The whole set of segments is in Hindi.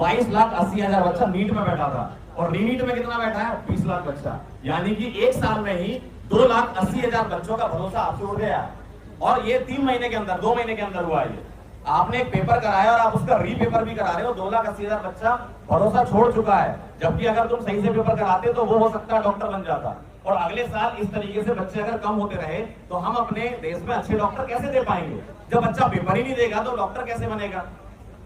22,80,000 बच्चा नीट में बैठा था, और रीनीट में कितना बैठा है? 20 लाख बच्चा। यानी कि एक साल में ही 2,80,000 बच्चों का भरोसा आपसे उठ गया। और ये 3 महीने के अंदर, 2 महीने के अंदर हुआ है। आपने एक पेपर कराया और आप उसका रीपेपर भी करा रहे हो। 2,80,000 बच्चा भरोसा छोड़ चुका है। जबकि अगर तुम सही से पेपर कराते तो वो हो सकता है डॉक्टर बन जाता। और अगले साल इस तरीके से बच्चे अगर कम होते रहे तो हम अपने देश में अच्छे डॉक्टर कैसे दे पाएंगे? जब बच्चा पेपर ही नहीं देगा तो डॉक्टर कैसे बनेगा?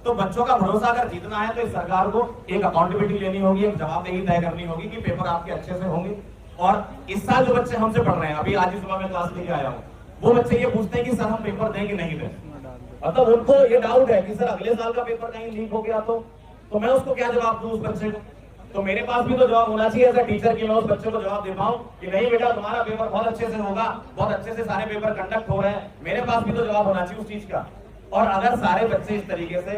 तो बच्चों का भरोसा अगर जीतना है तो इस सरकार को एक अकाउंटेबिलिटी लेनी होगी, एक जवाबदेही तय करनी होगी कि पेपर आपके अच्छे से होंगे। और इस साल जो बच्चे हमसे पढ़ रहे हैं, अभी आज ही सुबह मैं क्लास लेके आया हूँ, वो बच्चे ये पूछते हैं कि सर हम पेपर दें कि नहीं दें। मतलब उनको ये डाउट है कि सर अगले साल का पेपर कहीं लीक हो गया तो मैं उसको क्या जवाब दूं उस बच्चे को? तो मेरे पास भी तो जवाब होना चाहिए एज अ टीचर कि मैं उस बच्चे को जवाब दे पाऊं कि नहीं बेटा तुम्हारा पेपर बहुत अच्छे से होगा, बहुत अच्छे से सारे पेपर कंडक्ट हो रहे हैं। मेरे पास भी तो जवाब होना चाहिए उस चीज का। और अगर सारे बच्चे इस तरीके से,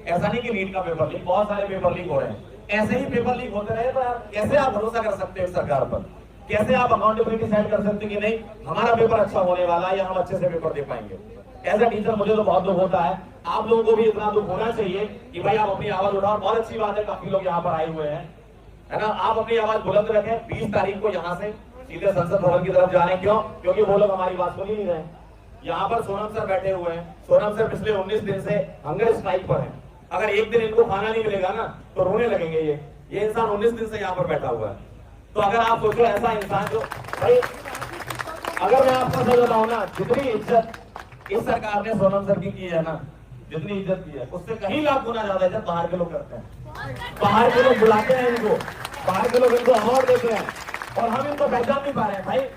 ऐसा नहीं कि नीट का पेपर लीक, बहुत सारे पेपर लीक हो रहे हैं, ऐसे ही पेपर लीक होते रहे तो कैसे आप भरोसा कर सकते हैं सरकार पर? कैसे आप अकाउंटेबिलिटी सेट कर सकते हैं कि नहीं हमारा पेपर अच्छा होने वाला है या हम अच्छे से पेपर दे पाएंगे? एज अ टीचर मुझे तो बहुत दुख होता है। आप लोगों को भी इतना दुख होना चाहिए कि भाई आप अपनी आवाज उठाओ। बहुत अच्छी बात है, काफी लोग यहाँ पर आए हुए हैं, है ना। आप अपनी आवाज बुलंद रखें। 20 तारीख को यहाँ से सीधे संसद भवन की तरफ जा रहे हैं। क्यों? क्योंकि वो लोग हमारी बात सुन ही नहीं रहे। यहाँ पर सोनम सर बैठे हुए हैं। सोनम सर पिछले 19 दिन से हंगर स्ट्राइक पर हैं। अगर एक दिन इनको खाना नहीं मिलेगा ना तो रोने लगेंगे। ये इंसान 19 दिन से यहाँ पर बैठा हुआ है। तो अगर आप सोचो ऐसा इंसान जो, भाई अगर मैं आपको सच बताऊं ना, जितनी इज्जत इस सरकार ने सोनम सर की है ना, जितनी इज्जत की है उससे कहीं लाख गुना ज्यादा इज्जत बाहर के लोग करते हैं। बाहर के लोग बुलाते हैं इनको, बाहर के लोग इनको अवार्ड देते हैं और हम इनको पहचान नहीं पा रहे हैं। भाई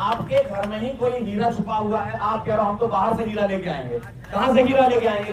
आपके घर में ही कोई हीरा छुपा हुआ है, आप कह रहे हो हम तो बाहर से हीरा लेके आएंगे। कहां से हीरा लेके आएंगे?